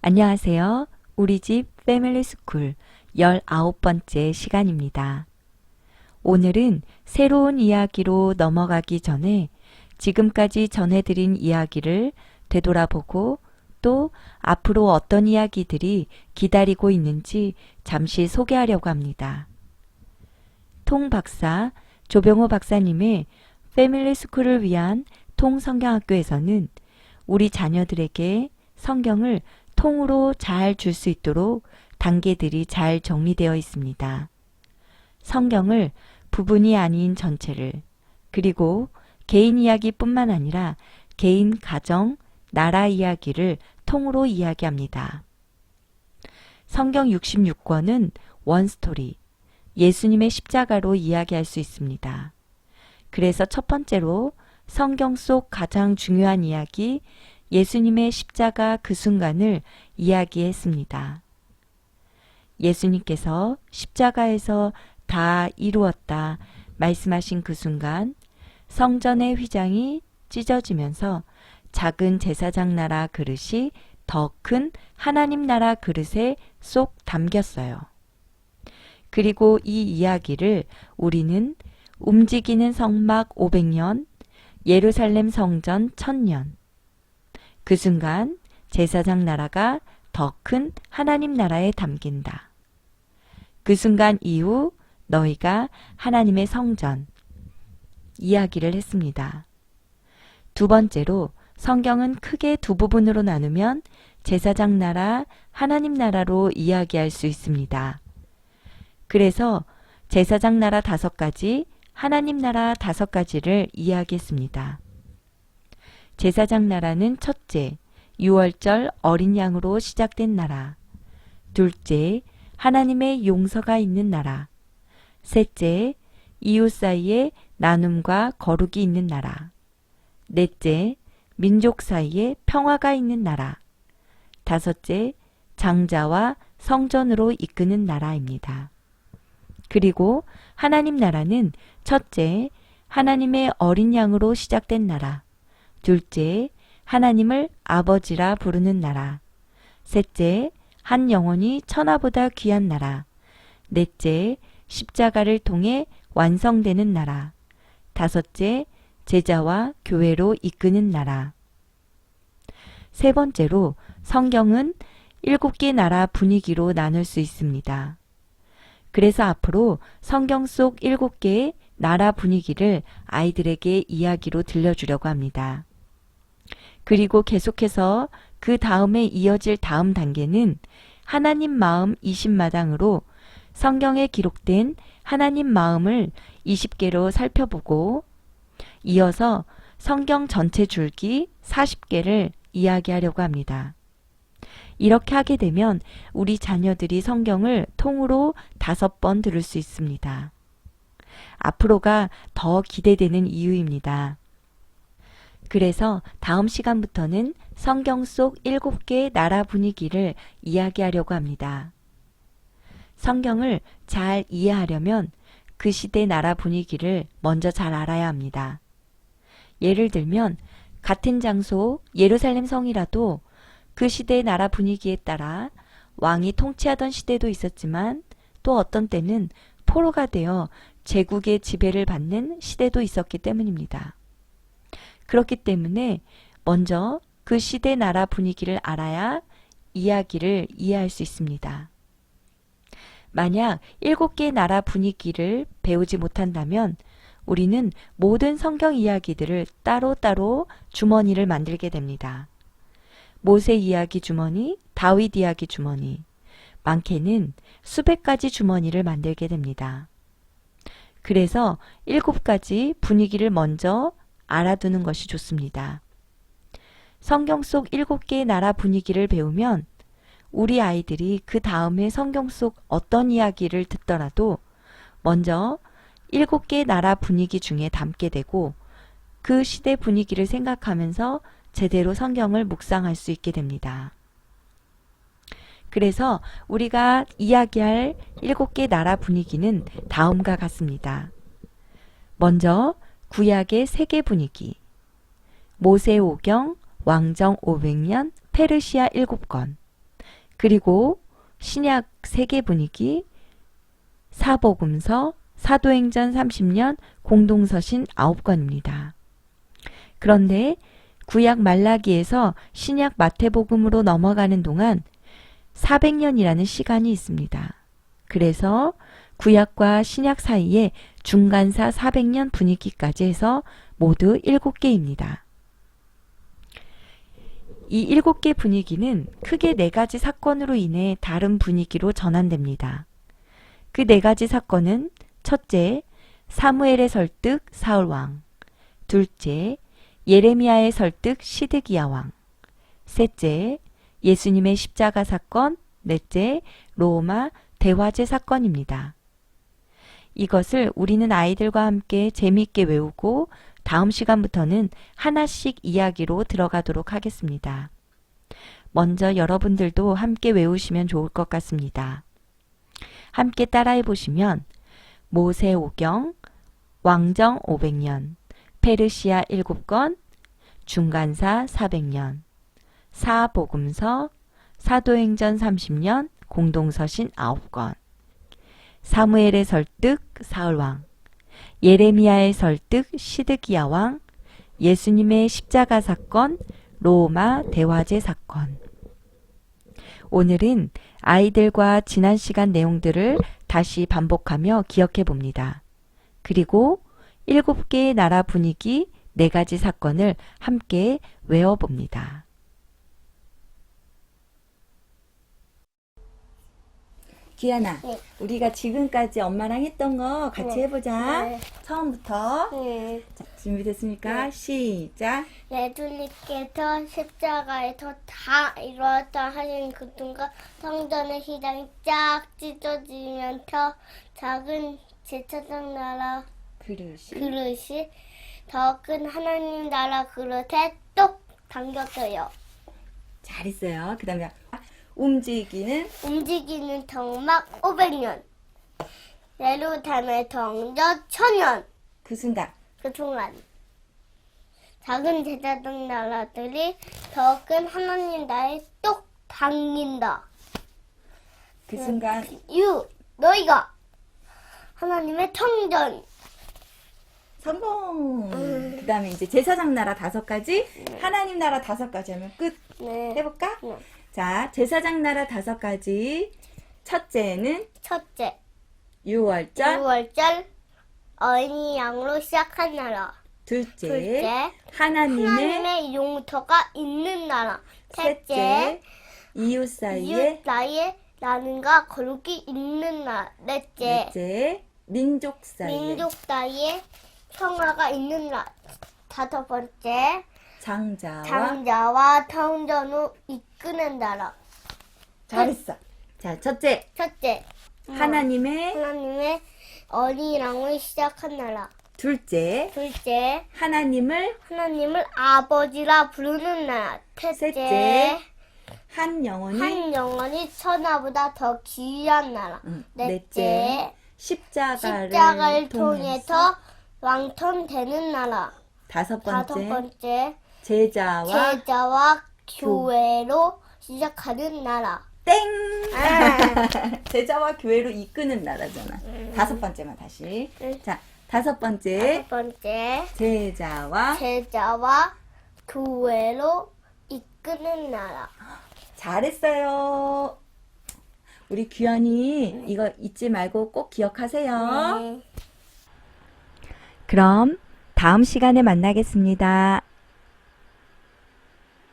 안녕하세요. 우리 집 패밀리 스쿨 19번째 시간입니다. 오늘은 새로운 이야기로 넘어가기 전에 지금까지 전해드린 이야기를 되돌아보고 또 앞으로 어떤 이야기들이 기다리고 있는지 잠시 소개하려고 합니다. 통박사 조병호 박사님의 패밀리 스쿨을 위한 통성경학교에서는 우리 자녀들에게 성경을 통으로 잘 줄 수 있도록 단계들이 잘 정리되어 있습니다. 성경을 부분이 아닌 전체를, 그리고 개인 이야기뿐만 아니라 개인 가정, 나라 이야기를 통으로 이야기합니다. 성경 66권은 원스토리, 예수님의 십자가로 이야기할 수 있습니다. 그래서 첫 번째로 성경 속 가장 중요한 이야기, 예수님의 십자가 그 순간을 이야기했습니다. 예수님께서 십자가에서 다 이루었다 말씀하신 그 순간 성전의 휘장이 찢어지면서 작은 제사장 나라 그릇이 더 큰 하나님 나라 그릇에 쏙 담겼어요. 그리고 이 이야기를 우리는 움직이는 성막 500년, 예루살렘 성전 1000년, 그 순간 제사장 나라가 더 큰 하나님 나라에 담긴다. 그 순간 이후 너희가 하나님의 성전 이야기를 했습니다. 두 번째로 성경은 크게 두 부분으로 나누면 제사장 나라, 하나님 나라로 이야기할 수 있습니다. 그래서 제사장 나라 5가지, 하나님 나라 5가지를 이야기했습니다. 제사장 나라는 첫째, 유월절 어린 양으로 시작된 나라. 둘째, 하나님의 용서가 있는 나라. 셋째, 이웃 사이에 나눔과 거룩이 있는 나라. 넷째, 민족 사이에 평화가 있는 나라. 다섯째, 장자와 성전으로 이끄는 나라입니다. 그리고 하나님 나라는 첫째, 하나님의 어린 양으로 시작된 나라. 둘째, 하나님을 아버지라 부르는 나라. 셋째, 한 영혼이 천하보다 귀한 나라. 넷째, 십자가를 통해 완성되는 나라. 다섯째, 제자와 교회로 이끄는 나라. 세 번째로 성경은 7개 나라 분위기로 나눌 수 있습니다. 그래서 앞으로 성경 속 7개의 나라 분위기를 아이들에게 이야기로 들려주려고 합니다. 그리고 계속해서 그 다음에 이어질 다음 단계는 하나님 마음 20마당으로 성경에 기록된 하나님 마음을 20개로 살펴보고 이어서 성경 전체 줄기 40개를 이야기하려고 합니다. 이렇게 하게 되면 우리 자녀들이 성경을 통으로 5번 들을 수 있습니다. 앞으로가 더 기대되는 이유입니다. 그래서 다음 시간부터는 성경 속 7개 나라 분위기를 이야기하려고 합니다. 성경을 잘 이해하려면 그 시대 나라 분위기를 먼저 잘 알아야 합니다. 예를 들면 같은 장소 예루살렘 성이라도 그 시대의 나라 분위기에 따라 왕이 통치하던 시대도 있었지만 또 어떤 때는 포로가 되어 제국의 지배를 받는 시대도 있었기 때문입니다. 그렇기 때문에 먼저 그 시대 나라 분위기를 알아야 이야기를 이해할 수 있습니다. 만약 7개 나라 분위기를 배우지 못한다면 우리는 모든 성경 이야기들을 따로따로 주머니를 만들게 됩니다. 모세 이야기 주머니, 다윗 이야기 주머니, 많게는 수백 가지 주머니를 만들게 됩니다. 그래서 7가지 분위기를 먼저 알아두는 것이 좋습니다. 성경 속 7개의 나라 분위기를 배우면 우리 아이들이 그 다음에 성경 속 어떤 이야기를 듣더라도 먼저 7개의 나라 분위기 중에 담게 되고 그 시대 분위기를 생각하면서 제대로 성경을 묵상할 수 있게 됩니다. 그래서 우리가 이야기할 7개 나라 분위기는 다음과 같습니다. 먼저 구약의 세계 분위기, 모세 오경, 왕정 500년, 페르시아 7권, 그리고 신약 세계 분위기, 사복음서, 사도행전 30년, 공동서신 9권입니다. 그런데 구약 말라기에서 신약 마태복음으로 넘어가는 동안 400년이라는 시간이 있습니다. 그래서 구약과 신약 사이에 중간사 400년 분위기까지 해서 모두 7개입니다. 이 7개 분위기는 크게 4가지 사건으로 인해 다른 분위기로 전환됩니다. 그 4가지 사건은 첫째, 사무엘의 설득 사울왕, 둘째, 예레미야의 설득 시드기야 왕, 셋째, 예수님의 십자가 사건, 넷째, 로마 대화제 사건입니다. 이것을 우리는 아이들과 함께 재미있게 외우고 다음 시간부터는 하나씩 이야기로 들어가도록 하겠습니다. 먼저 여러분들도 함께 외우시면 좋을 것 같습니다. 함께 따라해 보시면 모세오경, 왕정 500년, 페르시아 7권, 중간사 400년, 사복음서, 사도행전 30년, 공동서신 9권, 사무엘의 설득 사울왕, 예레미야의 설득 시드기야 왕, 예수님의 십자가 사건, 로마 대화제 사건. 오늘은 아이들과 지난 시간 내용들을 다시 반복하며 기억해 봅니다. 그리고 7개의 나라 분위기 4가지 사건을 함께 외워봅니다. 기아나, 네. 우리가 지금까지 엄마랑 했던 거 같이 네. 해보자. 네. 처음부터. 네. 자, 준비됐습니까? 네. 시작. 예수님께서 십자가에서 다 이루었다 하신 그 순간 성전의 시장이 쫙 찢어지면서 작은 제사장 나라 그릇이 더 큰 하나님 나라 그릇에 똑 당겼어요. 잘했어요. 그 다음에 움직이는 정막 500년, 예루살렘의 성전 1000년. 그 순간. 그 순간 작은 제사장 나라들이 더 큰 하나님 나라에 똑 당긴다. 그 순간. 너희가 하나님의 성전. 성공. 그 다음에 이제 제사장 나라 5가지, 하나님 나라 5가지 하면 끝. 네. 해볼까? 네. 자, 제사장 나라 5가지. 첫째는 첫째, 6월절. 6월절 어린이 양으로 시작한 나라. 둘째, 둘째, 하나님의 하나님의 용서가 있는 나라. 셋째, 셋째, 이웃 사이에 이웃 사이에 나눔과 거룩이 있는 나라. 넷째, 넷째, 민족 사이에 민족 사이에 평화가 있는 나라. 5번째, 장자와 성전을 이끄는 나라. 잘했어. 자, 첫째, 첫째, 하나님의 어린 양을 시작한 나라. 둘째, 하나님을 아버지라 부르는 나라. 셋째, 한 영혼이 천하보다 더 귀한 나라. 넷째, 십자가를 통해서 왕통되는 나라. 다섯 번째, 제자와 교회로 시작하는 나라. 땡! 제자와 교회로 이끄는 나라잖아. 5번째만 다시. 자, 5번째, 제자와 교회로 이끄는 나라. 잘했어요. 우리 규현이 이거 잊지 말고 꼭 기억하세요. 네. 그럼 다음 시간에 만나겠습니다.